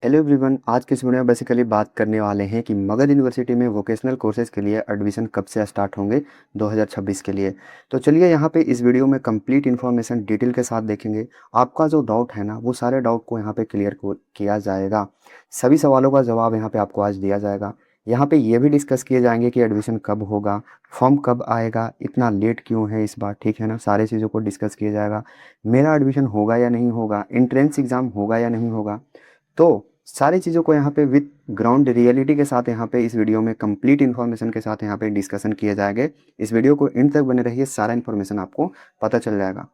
Hello everyone. आज के इस वीडियो में बेसिकली बात करने वाले हैं कि मगध यूनिवर्सिटी में वोकेशनल कोर्सेज़ के लिए एडमिशन कब से स्टार्ट होंगे 2026 के लिए। तो चलिए यहाँ पे इस वीडियो में कंप्लीट इन्फॉर्मेशन डिटेल के साथ देखेंगे। आपका जो डाउट है ना वो सारे डाउट को यहाँ पे क्लियर किया जाएगा। सभी सवालों का जवाब यहाँ पे आपको आज दिया जाएगा। यहाँ पे ये भी डिस्कस किए जाएंगे कि एडमिशन कब होगा, फॉर्म कब आएगा, इतना लेट क्यों है इस बार, ठीक है ना। सारे चीज़ों को डिस्कस किया जाएगा। मेरा एडमिशन होगा या नहीं होगा, एंट्रेंस एग्ज़ाम होगा या नहीं होगा, तो सारी चीज़ों को यहाँ पे विथ ग्राउंड रियलिटी के साथ यहाँ पे इस वीडियो में कंप्लीट इन्फॉर्मेशन के साथ यहाँ पे डिस्कशन किए जाएंगे। इस वीडियो को एंड तक बने रहिए, सारा इन्फॉर्मेशन आपको पता चल जाएगा।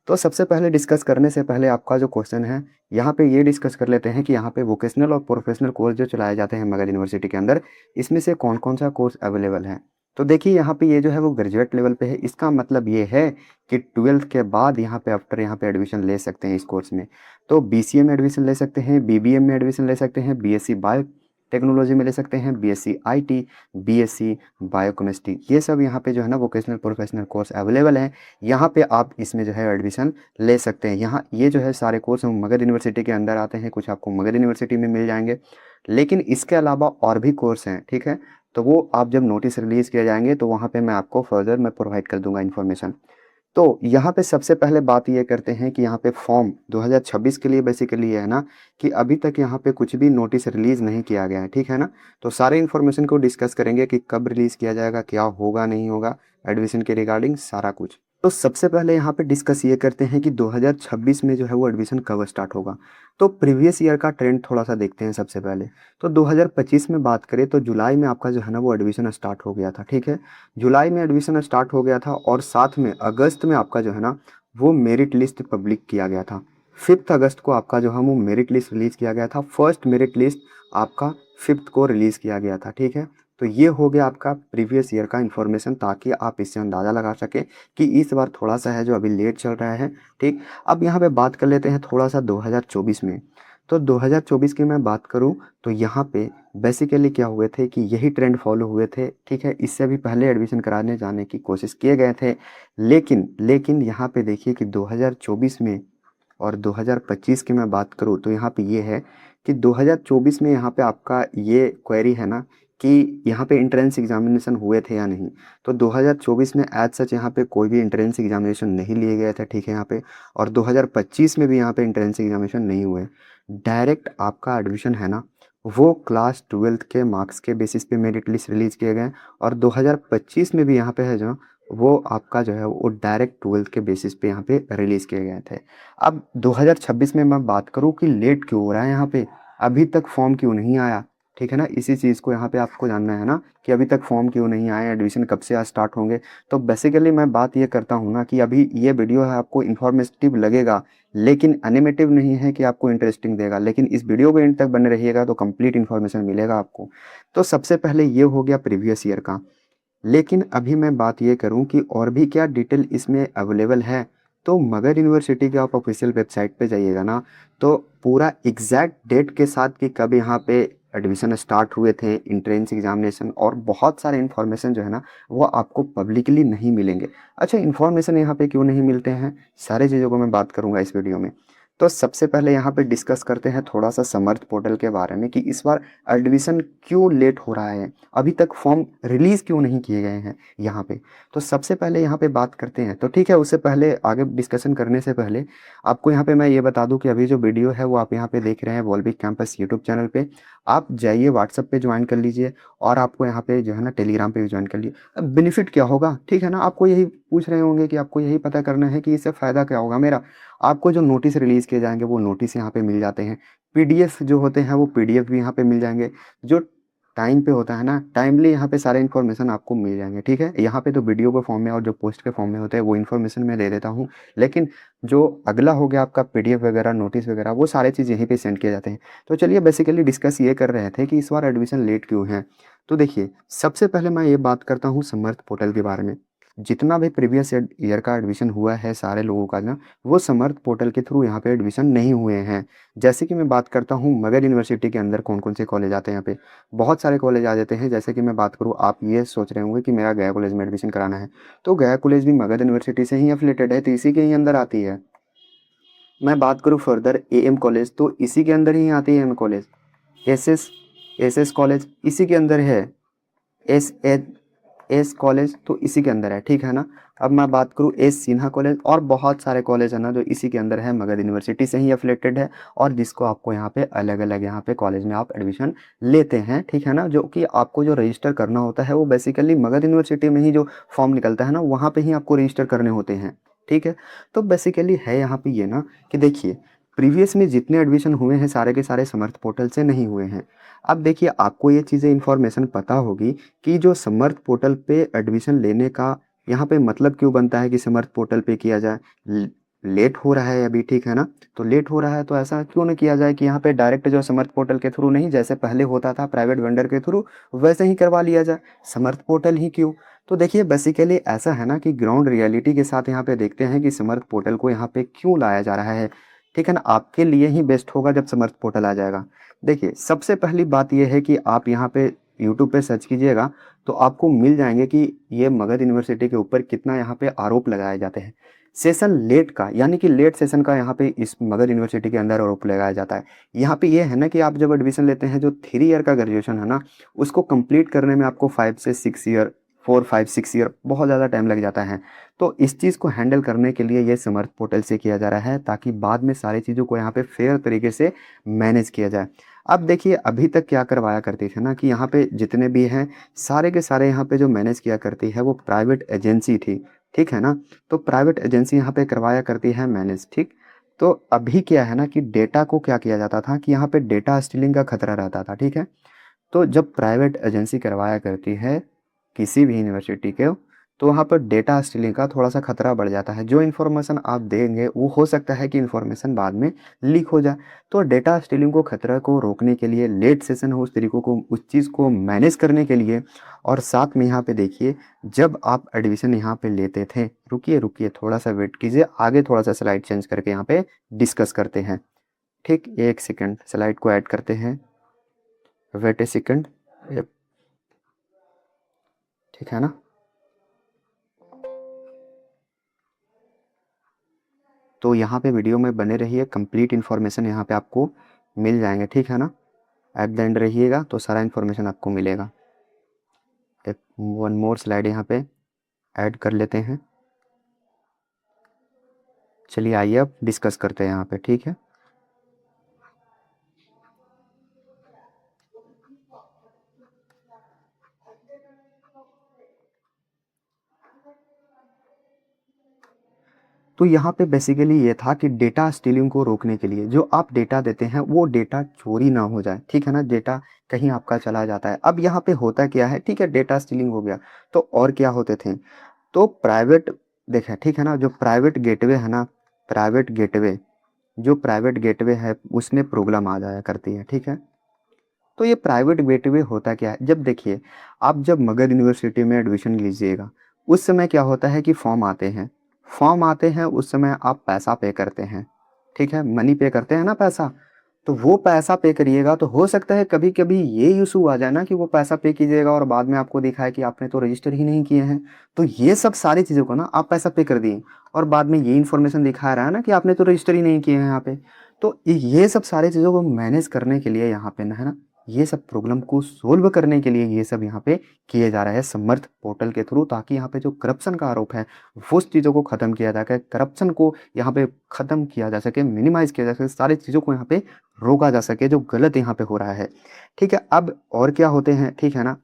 तो सबसे पहले डिस्कस करने से पहले आपका जो क्वेश्चन है यहाँ पे ये डिस्कस कर लेते हैं कि यहाँ पे वोकेशनल और प्रोफेशनल कोर्स जो चलाए जाते हैं मगध यूनिवर्सिटी के अंदर, इसमें से कौन कौन सा कोर्स अवेलेबल है। तो देखिए यहाँ पे ये जो है वो ग्रेजुएट लेवल पे है। इसका मतलब ये है कि 12th के बाद यहाँ पे आफ्टर यहाँ पे एडमिशन ले सकते हैं इस कोर्स में। तो बीसीए में एडमिशन ले सकते हैं, बीबीए में एडमिशन ले सकते हैं, बीएससी बायो टेक्नोलॉजी में ले सकते हैं, बीएससी आईटी, बीएससी बायोकेमिस्ट्री, ये सब यहाँ पे जो है ना वोकेशनल प्रोफेशनल कोर्स अवेलेबल हैं। यहाँ पे आप इसमें जो है एडमिशन ले सकते हैं। यहाँ ये जो है सारे कोर्स मगध यूनिवर्सिटी के अंदर आते हैं, कुछ आपको मगध यूनिवर्सिटी में मिल जाएंगे, लेकिन इसके अलावा और भी कोर्स हैं, ठीक है। तो वो आप जब नोटिस रिलीज़ किए जाएंगे तो वहाँ पे मैं आपको फर्दर मैं प्रोवाइड कर दूंगा इन्फॉर्मेशन। तो यहाँ पे सबसे पहले बात ये करते हैं कि यहाँ पे फॉर्म 2026 के लिए बेसिकली ये है ना कि अभी तक यहाँ पे कुछ भी नोटिस रिलीज़ नहीं किया गया है, ठीक है ना। तो सारे इन्फॉर्मेशन को डिस्कस करेंगे कि कब रिलीज़ किया जाएगा, क्या होगा नहीं होगा, एडमिशन के रिगार्डिंग सारा कुछ। तो सबसे पहले यहाँ पे डिस्कस ये करते हैं कि 2026 में जो है वो एडमिशन कब स्टार्ट होगा। तो प्रीवियस ईयर का ट्रेंड थोड़ा सा देखते हैं सबसे पहले। तो 2025 में बात करें तो जुलाई में आपका जो है ना वो एडमिशन स्टार्ट हो गया था, ठीक है। जुलाई में एडमिशन स्टार्ट हो गया था और साथ में अगस्त में आपका जो है ना वो मेरिट लिस्ट पब्लिक किया गया था। 5 अगस्त को आपका जो है वो मेरिट लिस्ट रिलीज़ किया गया था। फर्स्ट मेरिट लिस्ट आपका 5 को रिलीज़ किया गया था, ठीक है। तो ये हो गया आपका प्रीवियस ईयर का इन्फॉर्मेशन, ताकि आप इससे अंदाज़ा लगा सकें कि इस बार थोड़ा सा है जो अभी लेट चल रहा है, ठीक। अब यहाँ पे बात कर लेते हैं थोड़ा सा 2024 में। तो 2024 की मैं बात करूँ तो यहाँ पे बेसिकली क्या हुए थे कि यही ट्रेंड फॉलो हुए थे, ठीक है। इससे भी पहले एडमिशन कराने जाने की कोशिश किए गए थे, लेकिन यहाँ पे देखिए कि 2024 में और 2025 की मैं बात करूँ तो यहाँ पे ये है कि 2024 में यहाँ पे आपका ये क्वेरी है ना कि यहाँ पे एंट्रेंस एग्जामिनेशन हुए थे या नहीं। तो 2024 में एज सच यहाँ पे कोई भी एंट्रेंस एग्जामिनेशन नहीं लिए गए थे, ठीक है यहाँ पे। और 2025 में भी यहाँ पे एंट्रेंस एग्जामिनेशन नहीं हुए। डायरेक्ट आपका एडमिशन है ना वो क्लास 12th के मार्क्स के बेसिस पे मेरिट लिस्ट रिलीज़ किए गए। और 2025 में भी यहाँ पे है जो वो आपका जो है वो डायरेक्ट 12th के बेसिस पे यहाँ पे रिलीज़ किए गए थे। अब 2026 में मैं बात करूँ कि लेट क्यों हो रहा है यहाँ पे, अभी तक फॉर्म क्यों नहीं आया, ठीक है ना। इसी चीज़ को यहाँ पे आपको जानना है ना कि अभी तक फॉर्म क्यों नहीं आए, एडमिशन कब से स्टार्ट होंगे। तो बेसिकली मैं बात ये करता हूँ ना कि अभी ये वीडियो है आपको इन्फॉर्मेटिव लगेगा, लेकिन एनिमेटिव नहीं है कि आपको इंटरेस्टिंग देगा। लेकिन इस वीडियो को एंड तक बने रहिएगा तो कंप्लीट इन्फॉर्मेशन मिलेगा आपको। तो सबसे पहले ये हो गया प्रीवियस ईयर का। लेकिन अभी मैं बात ये करूं कि और भी क्या डिटेल इसमें अवेलेबल है। तो मगध यूनिवर्सिटी के आप ऑफिशियल वेबसाइट पे जाइएगा ना तो पूरा एग्जैक्ट डेट के साथ कि कब यहाँ पे एडमिशन स्टार्ट हुए थे, इंट्रेंस एग्जामिनेशन और बहुत सारे इन्फॉर्मेशन जो है ना वो आपको पब्लिकली नहीं मिलेंगे। अच्छा, इन्फॉर्मेशन यहाँ पे क्यों नहीं मिलते हैं, सारे चीज़ों को मैं बात करूँगा इस वीडियो में। तो सबसे पहले यहाँ पे डिस्कस करते हैं थोड़ा सा समर्थ पोर्टल के बारे में कि इस बार एडमिशन क्यों लेट हो रहा है, अभी तक फॉर्म रिलीज़ क्यों नहीं किए गए हैं यहाँ पे। तो सबसे पहले यहाँ पे बात करते हैं। तो ठीक है, उससे पहले आगे डिस्कशन करने से पहले आपको यहाँ पे मैं ये बता दूँ कि अभी जो वीडियो है वो आप यहाँ पे देख रहे हैं वॉल्विक कैंपस यूट्यूब चैनल पे। आप जाइए व्हाट्सअप पे ज्वाइन कर लीजिए और आपको यहाँ पे जो है ना टेलीग्राम पे भी ज्वाइन कर लीजिए। अब बेनिफिट क्या होगा, ठीक है ना, आपको यही पूछ रहे होंगे कि आपको यही पता करना है कि इससे फ़ायदा क्या होगा मेरा। आपको जो नोटिस रिलीज़ किए जाएंगे वो नोटिस यहाँ पे मिल जाते हैं, पीडीएफ जो होते हैं वो पीडीएफ भी यहाँ पे मिल जाएंगे। जो टाइम पे होता है ना, टाइमली यहाँ पे सारे इन्फॉर्मेशन आपको मिल जाएंगे, ठीक है। यहाँ पे तो वीडियो के फॉर्म में और जो पोस्ट के फॉर्म में होते हैं वो इन्फॉर्मेशन मैं दे देता हूँ, लेकिन जो अगला हो गया आपका पीडीएफ वगैरह नोटिस वगैरह वो सारे चीज़ यहीं पे सेंड किए जाते हैं। तो चलिए बेसिकली डिस्कस ये कर रहे थे कि इस बार एडमिशन लेट क्यों है। तो देखिए सबसे पहले मैं ये बात करता हूँ समर्थ पोर्टल के बारे में। जितना भी प्रीवियस ईयर का एडमिशन हुआ है सारे लोगों का ना वो समर्थ पोर्टल के थ्रू यहाँ पे एडमिशन नहीं हुए हैं। जैसे कि मैं बात करता हूँ मगध यूनिवर्सिटी के अंदर कौन कौन से कॉलेज आते हैं, यहाँ पे बहुत सारे कॉलेज आ जाते हैं। जैसे कि मैं बात करूँ, आप ये सोच रहे होंगे कि मेरा गया कॉलेज में एडमिशन कराना है, तो गया कॉलेज भी मगध यूनिवर्सिटी से ही एफिलेटेड है, तो इसी के ही अंदर आती है। मैं बात करूँ फर्दर एएम कॉलेज, तो इसी के अंदर ही आती है एम कॉलेज। एसएस कॉलेज इसी के अंदर है। एस कॉलेज तो इसी के अंदर है, ठीक है ना। अब मैं बात करूँ एस सिन्हा कॉलेज, और बहुत सारे कॉलेज है ना जो इसी के अंदर है, मगध यूनिवर्सिटी से ही एफिलेटेड है, और जिसको आपको यहाँ पे अलग अलग यहाँ पे कॉलेज में आप एडमिशन लेते हैं, ठीक है ना। जो कि आपको जो रजिस्टर करना होता है वो बेसिकली मगध यूनिवर्सिटी में ही जो फॉर्म निकलता है ना, वहाँ पे ही आपको रजिस्टर करने होते हैं, ठीक है। तो बेसिकली है यहाँ पे ये ना कि देखिए, प्रीवियस में जितने एडमिशन हुए हैं सारे के सारे समर्थ पोर्टल से नहीं हुए हैं। अब देखिए, आपको ये चीज़ें इन्फॉर्मेशन पता होगी कि जो समर्थ पोर्टल पे एडमिशन लेने का यहाँ पे मतलब क्यों बनता है कि समर्थ पोर्टल पे किया जाए। लेट हो रहा है अभी, ठीक है ना। तो लेट हो रहा है तो ऐसा क्यों ना किया जाए कि यहाँ पे डायरेक्ट जो समर्थ पोर्टल के थ्रू नहीं, जैसे पहले होता था प्राइवेट वेंडर के थ्रू, वैसे ही करवा लिया जाए। समर्थ पोर्टल ही क्यों? तो देखिए, बेसिकली ऐसा है ना कि ग्राउंड रियलिटी के साथ यहाँ पे देखते हैं कि समर्थ पोर्टल को यहाँ पे क्यों लाया जा रहा है, ठीक है ना। आपके लिए ही बेस्ट होगा जब समर्थ पोर्टल आ जाएगा। देखिए, सबसे पहली बात यह है कि आप यहाँ पे यूट्यूब पे सर्च कीजिएगा तो आपको मिल जाएंगे कि ये मगध यूनिवर्सिटी के ऊपर कितना यहाँ पे आरोप लगाए जाते हैं। सेशन लेट का, यानी कि लेट सेशन का यहाँ पे इस मगध यूनिवर्सिटी के अंदर आरोप लगाया जाता है। यहाँ पे ये है ना कि आप जब एडमिशन लेते हैं, जो 3 ईयर का ग्रेजुएशन है ना, उसको कंप्लीट करने में आपको 5 से 6 ईयर, 4, 5, 6 ईयर बहुत ज़्यादा टाइम लग जाता है। तो इस चीज़ को हैंडल करने के लिए ये समर्थ पोर्टल से किया जा रहा है, ताकि बाद में सारी चीज़ों को यहाँ पे फेयर तरीके से मैनेज किया जाए। अब देखिए, अभी तक क्या करवाया करती थी ना कि यहाँ पे जितने भी हैं सारे के सारे यहाँ पे जो मैनेज किया करती है वो प्राइवेट एजेंसी थी, ठीक है ना। तो प्राइवेट एजेंसी यहाँ पे करवाया करती है मैनेज, ठीक। तो अभी क्या है ना कि डेटा को क्या किया जाता था कि यहाँ पे डेटा स्टीलिंग का खतरा रहता था, ठीक है। तो जब प्राइवेट एजेंसी करवाया करती है किसी भी यूनिवर्सिटी के, तो वहाँ पर डेटा स्टीलिंग का थोड़ा सा खतरा बढ़ जाता है। जो इन्फॉर्मेशन आप देंगे वो हो सकता है कि इन्फॉर्मेशन बाद में लीक हो जाए। तो डेटा स्टीलिंग को खतरा को रोकने के लिए, लेट सेशन हो उस तरीकों को, उस चीज़ को मैनेज करने के लिए, और साथ में यहाँ पे देखिए, जब आप एडमिशन यहाँ पे लेते थे, रुकिए रुकिए थोड़ा सा वेट कीजिए, आगे थोड़ा सा स्लाइड चेंज करके यहाँ पे डिस्कस करते हैं, ठीक। एक सेकेंड, स्लाइड को ऐड करते हैं, वेट ए सेकेंड, ठीक है ना। तो यहाँ पे वीडियो में बने रहिए, कंप्लीट इन्फॉर्मेशन यहाँ पे आपको मिल जाएंगे, ठीक है ना। एट द एंड रहिएगा तो सारा इन्फॉर्मेशन आपको मिलेगा। एक वन मोर स्लाइड यहाँ पे ऐड कर लेते हैं। चलिए आइए अब डिस्कस करते हैं यहाँ पे, ठीक है। तो यहाँ पे बेसिकली ये था कि डेटा स्टीलिंग को रोकने के लिए जो आप डेटा देते हैं वो डेटा चोरी ना हो जाए, ठीक है ना। डेटा कहीं आपका चला जाता है। अब यहाँ पे होता क्या है, ठीक है, डेटा स्टीलिंग हो गया, तो और क्या होते थे। तो प्राइवेट, देखें, ठीक है ना, जो प्राइवेट गेटवे है ना, प्राइवेट गेटवे, जो प्राइवेट गेटवे है उसमें प्रॉब्लम आ जाया करती है, ठीक है। तो ये प्राइवेट गेटवे होता क्या है, जब देखिए, आप जब मगध यूनिवर्सिटी में एडमिशन लीजिएगा, उस समय क्या होता है कि फॉर्म आते हैं, उस समय आप पैसा पे करते हैं, ठीक है, मनी पे करते हैं ना, पैसा। तो वो पैसा पे करिएगा तो हो सकता है कभी कभी ये इशू आ जाए ना कि वो पैसा पे कीजिएगा और बाद में आपको दिखाए कि आपने तो रजिस्टर ही नहीं किए हैं। तो ये सब सारी चीज़ों को ना, आप पैसा पे कर दिए और बाद में ये इन्फॉर्मेशन दिखा रहा है ना कि आपने तो रजिस्टर ही नहीं किए हैं यहाँ पे। तो ये सब सारी चीज़ों को मैनेज करने के लिए यहाँ पे ना, है ना, ये सब प्रॉब्लम को सोल्व करने के लिए ये सब यहाँ पे किए जा रहा है समर्थ पोर्टल के थ्रू, ताकि यहाँ पे जो करप्शन का आरोप है वो उस चीज़ों को ख़त्म किया जा सके, करप्शन को यहाँ पे ख़त्म किया जा सके, मिनिमाइज़ किया जा सके, सारी चीज़ों को यहाँ पे रोका जा सके जो गलत यहाँ पे हो रहा है, ठीक है। अब और क्या होते हैं, ठीक है ना,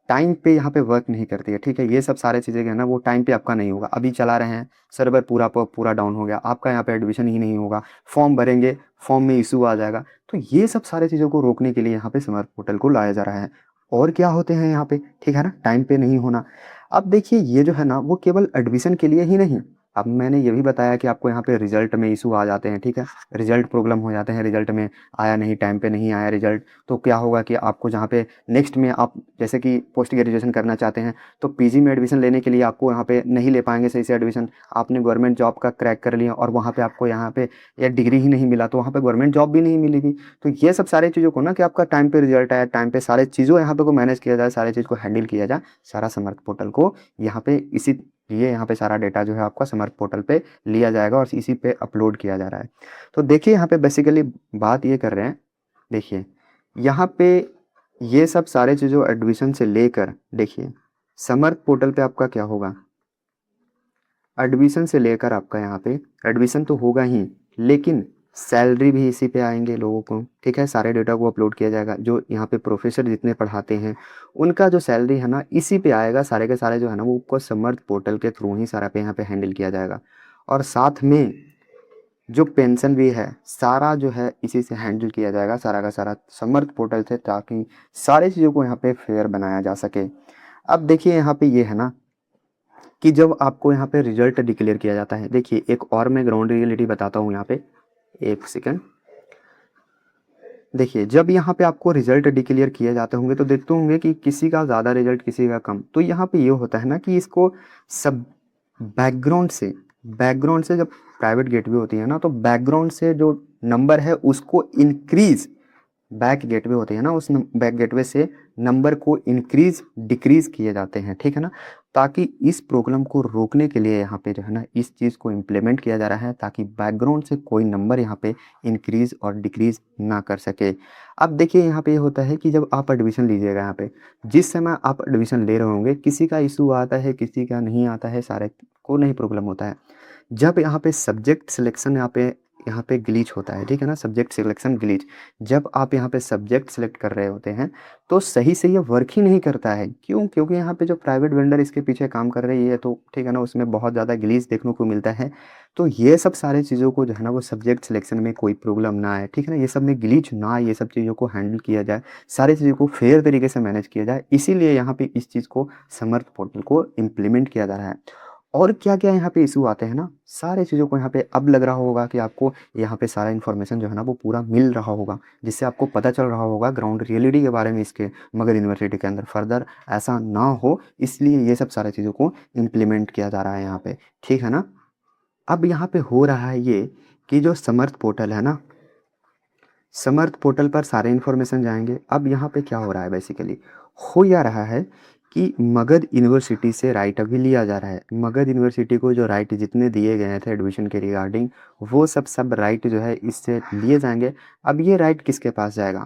टाइम पे यहाँ पे वर्क नहीं करती है, ठीक है। ये सब सारे चीज़ें जो है ना वो टाइम पे आपका नहीं होगा। अभी चला रहे हैं, सर्वर पूरा डाउन हो गया, आपका यहाँ पे एडमिशन ही नहीं होगा, फॉर्म भरेंगे, फॉर्म में इशू आ जाएगा। तो ये सब सारे चीज़ों को रोकने के लिए यहाँ पे समर्थ पोर्टल को लाया जा रहा है। और क्या होते हैं यहाँ पे, ठीक है ना, टाइम पे नहीं होना। अब देखिए, ये जो है ना वो केवल एडमिशन के लिए ही नहीं, अब मैंने ये भी बताया कि आपको यहाँ पे रिजल्ट में इशू आ जाते हैं, ठीक है, रिजल्ट प्रॉब्लम हो जाते हैं, रिजल्ट में आया नहीं, टाइम पे नहीं आया रिजल्ट, तो क्या होगा कि आपको जहाँ पे नेक्स्ट में आप जैसे कि पोस्ट ग्रेजुएशन करना चाहते हैं तो पीजी में एडमिशन लेने के लिए आपको यहाँ पे नहीं ले पाएंगे सही से एडमिशन। आपने गवर्नमेंट जॉब का क्रैक कर लिया और वहाँ पे आपको यहाँ पे या डिग्री ही नहीं मिला तो वहाँ पे गवर्नमेंट जॉब भी नहीं मिलेगी। तो ये सब सारी चीज़ों को ना कि आपका टाइम पे रिजल्ट आया, टाइम पे सारे चीज़ों यहाँ पे को मैनेज किया जाए, सारी चीज़ को हैंडल किया जाए, सारा समर्थ पोर्टल को यहाँ पे इसी ये यहाँ पे सारा डेटा जो है आपका समर्थ पोर्टल पे लिया जाएगा और इसी पे अपलोड किया जा रहा है। तो देखिए यहाँ पे बेसिकली बात ये कर रहे हैं, देखिए यहाँ पे ये सब सारे चीज़ों एडमिशन से लेकर, देखिए समर्थ पोर्टल पे आपका क्या होगा, एडमिशन से लेकर आपका यहाँ पे एडमिशन तो होगा ही, लेकिन सैलरी भी इसी पे आएंगे लोगों को, ठीक है। सारे डेटा को अपलोड किया जाएगा, जो यहाँ पे प्रोफेसर जितने पढ़ाते हैं उनका जो सैलरी है ना इसी पे आएगा, सारे के सारे जो है ना वो आपको समर्थ पोर्टल के थ्रू ही सारा पे यहाँ पे हैंडल किया जाएगा। और साथ में जो पेंशन भी है सारा जो है इसी से हैंडल किया जाएगा, सारा का सारा समर्थ पोर्टल से, ताकि सारी चीज़ों को यहाँ पे फेयर बनाया जा सके। अब देखिए यहाँ पे ये है ना कि जब आपको यहाँ पे रिजल्ट डिक्लेयर किया जाता है, देखिए एक और मैं ग्राउंड रियलिटी बताता हूँ यहाँ पे, एक सेकंड। देखिए जब यहाँ पे आपको रिजल्ट डिक्लेयर किए जाते होंगे तो देखते होंगे कि किसी का ज़्यादा रिजल्ट किसी का कम, तो यहाँ पे ये होता है ना कि इसको सब बैकग्राउंड से जब प्राइवेट गेटवे होती है ना, तो बैकग्राउंड से जो नंबर है उसको इंक्रीज, बैक गेटवे होते हैं ना, उस बैक गेटवे से नंबर को इंक्रीज डिक्रीज किए जाते हैं, ठीक है ना। ताकि इस प्रॉब्लम को रोकने के लिए यहाँ पे जो है ना इस चीज़ को इम्प्लीमेंट किया जा रहा है, ताकि बैकग्राउंड से कोई नंबर यहाँ पे इंक्रीज और डिक्रीज ना कर सके। अब देखिए यहाँ पे ये होता है कि जब आप एडमिशन लीजिएगा, यहाँ पे जिस समय आप एडमिशन ले रहे होंगे किसी का इशू आता है किसी का नहीं आता है, सारे को नहीं प्रॉब्लम होता है। जब यहाँ पे सब्जेक्ट सिलेक्शन यहाँ पे ग्लिच होता है, ठीक है ना, सब्जेक्ट सिलेक्शन ग्लिच, जब आप यहाँ पे सब्जेक्ट सिलेक्ट कर रहे होते हैं तो सही से ये वर्क ही नहीं करता है। क्यों? क्योंकि यहाँ पे जो प्राइवेट वेंडर इसके पीछे काम कर रही है, तो ठीक है ना, उसमें बहुत ज़्यादा ग्लिच देखने को मिलता है। तो ये सब सारी चीज़ों को जो है ना वो सब्जेक्ट सिलेक्शन में कोई प्रॉब्लम ना आए, ठीक है ना, ये सब में ग्लिच ना आए, ये सब चीज़ों को हैंडल किया जाए, सारी चीज़ों को फेयर तरीके से मैनेज किया जाए, इसीलिए यहाँ पे इस चीज़ को समर्थ पोर्टल को इम्प्लीमेंट किया जा रहा है। और क्या-क्या यहाँ पे इशू आते हैं ना, सारे चीज़ों को यहाँ पे अब लग रहा होगा कि आपको यहाँ पे सारा इन्फॉर्मेशन जो है ना वो पूरा मिल रहा होगा, जिससे आपको पता चल रहा होगा ग्राउंड रियलिटी के बारे में इसके मगध यूनिवर्सिटी के अंदर। फर्दर ऐसा ना हो इसलिए ये सब सारी चीज़ों को इम्प्लीमेंट किया जा रहा है यहाँ पे, ठीक है ना। अब यहाँ पे हो रहा है ये कि जो समर्थ पोर्टल है ना, समर्थ पोर्टल पर सारे इन्फॉर्मेशन जाएंगे। अब यहाँ पे क्या हो रहा है, बेसिकली हो या रहा है कि मगध यूनिवर्सिटी से राइट अभी लिया जा रहा है। मगध यूनिवर्सिटी को जो राइट जितने दिए गए थे एडमिशन के रिगार्डिंग, वो सब राइट जो है इससे लिए जाएंगे। अब ये राइट किसके पास जाएगा,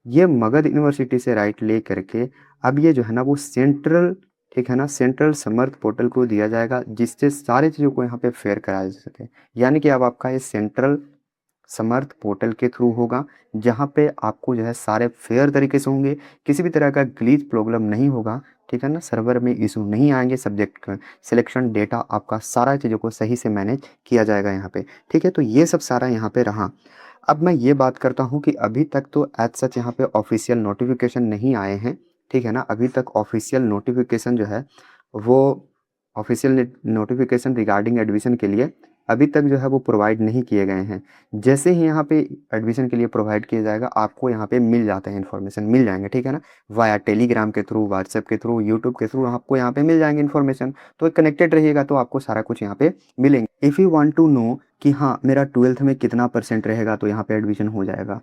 ये मगध यूनिवर्सिटी से राइट ले करके अब ये जो है ना वो सेंट्रल, ठीक है ना, सेंट्रल समर्थ पोर्टल को दिया जाएगा, जिससे सारी चीज़ों को यहाँ पे फेयर कराया जा सके। यानी कि अब आपका ये सेंट्रल समर्थ पोर्टल के थ्रू होगा, जहाँ पे आपको जो है सारे फेयर तरीके से होंगे, किसी भी तरह का ग्लिच प्रॉब्लम नहीं होगा, ठीक है ना, सर्वर में इशू नहीं आएंगे, सब्जेक्ट का सिलेक्शन डेटा आपका सारा चीज़ों को सही से मैनेज किया जाएगा यहाँ पे, ठीक है। तो ये सब सारा यहाँ पे रहा। अब मैं ये बात करता हूँ कि अभी तक तो एज सच यहाँ पे ऑफिशियल नोटिफिकेशन नहीं आए हैं, ठीक है ना। अभी तक ऑफिशियल नोटिफिकेशन जो है वो ऑफिशियल नोटिफिकेशन रिगार्डिंग एडमिशन के लिए अभी तक जो है वो प्रोवाइड नहीं किए गए हैं। जैसे ही यहाँ पे एडमिशन के लिए प्रोवाइड किया जाएगा आपको यहाँ पे मिल जाते हैं, इन्फॉर्मेशन मिल जाएंगे, ठीक है ना, वाया टेलीग्राम के थ्रू, व्हाट्सएप के थ्रू, यूट्यूब के थ्रू आपको यहाँ पे मिल जाएंगे इन्फॉर्मेशन। तो कनेक्टेड रहिएगा तो आपको सारा कुछ यहाँ पे मिलेंगे। If you want to know कि हाँ मेरा 12th में कितना % रहेगा तो यहाँ पे एडमिशन हो जाएगा,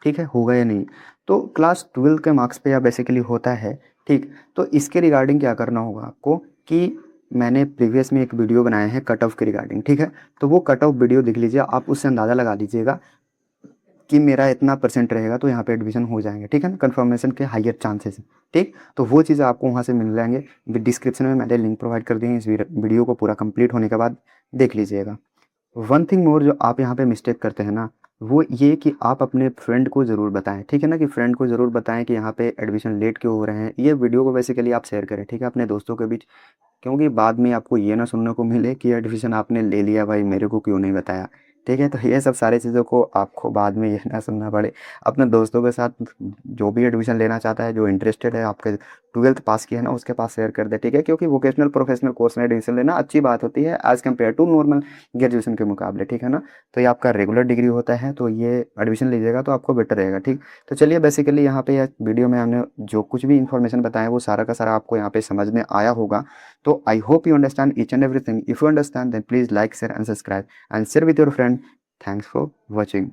ठीक है, होगा या नहीं, तो क्लास 12 के मार्क्स पे या बेसिकली होता है, ठीक। तो इसके रिगार्डिंग क्या करना होगा आपको कि मैंने प्रीवियस में एक वीडियो बनाया है कट ऑफ के रिगार्डिंग, ठीक है, तो वो कट ऑफ वीडियो देख लीजिए, आप उससे अंदाज़ा लगा लीजिएगा कि मेरा इतना % रहेगा तो यहाँ पे एडमिशन हो जाएंगे, ठीक है ना, कन्फर्मेशन के हायर चांसेस हैं, ठीक। तो वो चीज़ें आपको वहाँ से मिल जाएंगे। डिस्क्रिप्शन में मैंने लिंक प्रोवाइड कर दिए हैं, इस वीडियो को पूरा कंप्लीट होने के बाद देख लीजिएगा। वन थिंग मोर जो आप यहाँ पे मिस्टेक करते हैं ना, वो ये कि आप अपने फ्रेंड को ज़रूर बताएं, ठीक है ना, कि फ्रेंड को ज़रूर बताएं कि यहाँ पे एडमिशन लेट क्यों हो रहे हैं। ये वीडियो को बेसिकली आप शेयर करें, ठीक है, अपने दोस्तों के बीच, क्योंकि बाद में आपको ये ना सुनने को मिले कि एडमिशन आपने ले लिया भाई, मेरे को क्यों नहीं बताया, ठीक है। तो ये सब सारी चीज़ों को आपको बाद में ये ना सुनना पड़े। अपने दोस्तों के साथ जो भी एडमिशन लेना चाहता है, जो इंटरेस्टेड है, आपके 12th पास किया है ना, उसके पास शेयर कर दे, ठीक है। क्योंकि वोकेशनल प्रोफेशनल कोर्स में एडमिशन लेना अच्छी बात होती है as compare to normal graduation के मुकाबले, ठीक है ना। तो ये आपका रेगुलर डिग्री होता है, तो ये एडमिशन लीजिएगा तो आपको बेटर रहेगा, ठीक। तो चलिए बेसिकली यहाँ पे वीडियो में हमने जो कुछ भी इन्फॉर्मेशन बताया वो सारा का सारा आपको यहाँ पे समझ में आया होगा। तो I hope you understand each and everything. If you understand then please like, share and subscribe and share with your friend. Thanks for watching.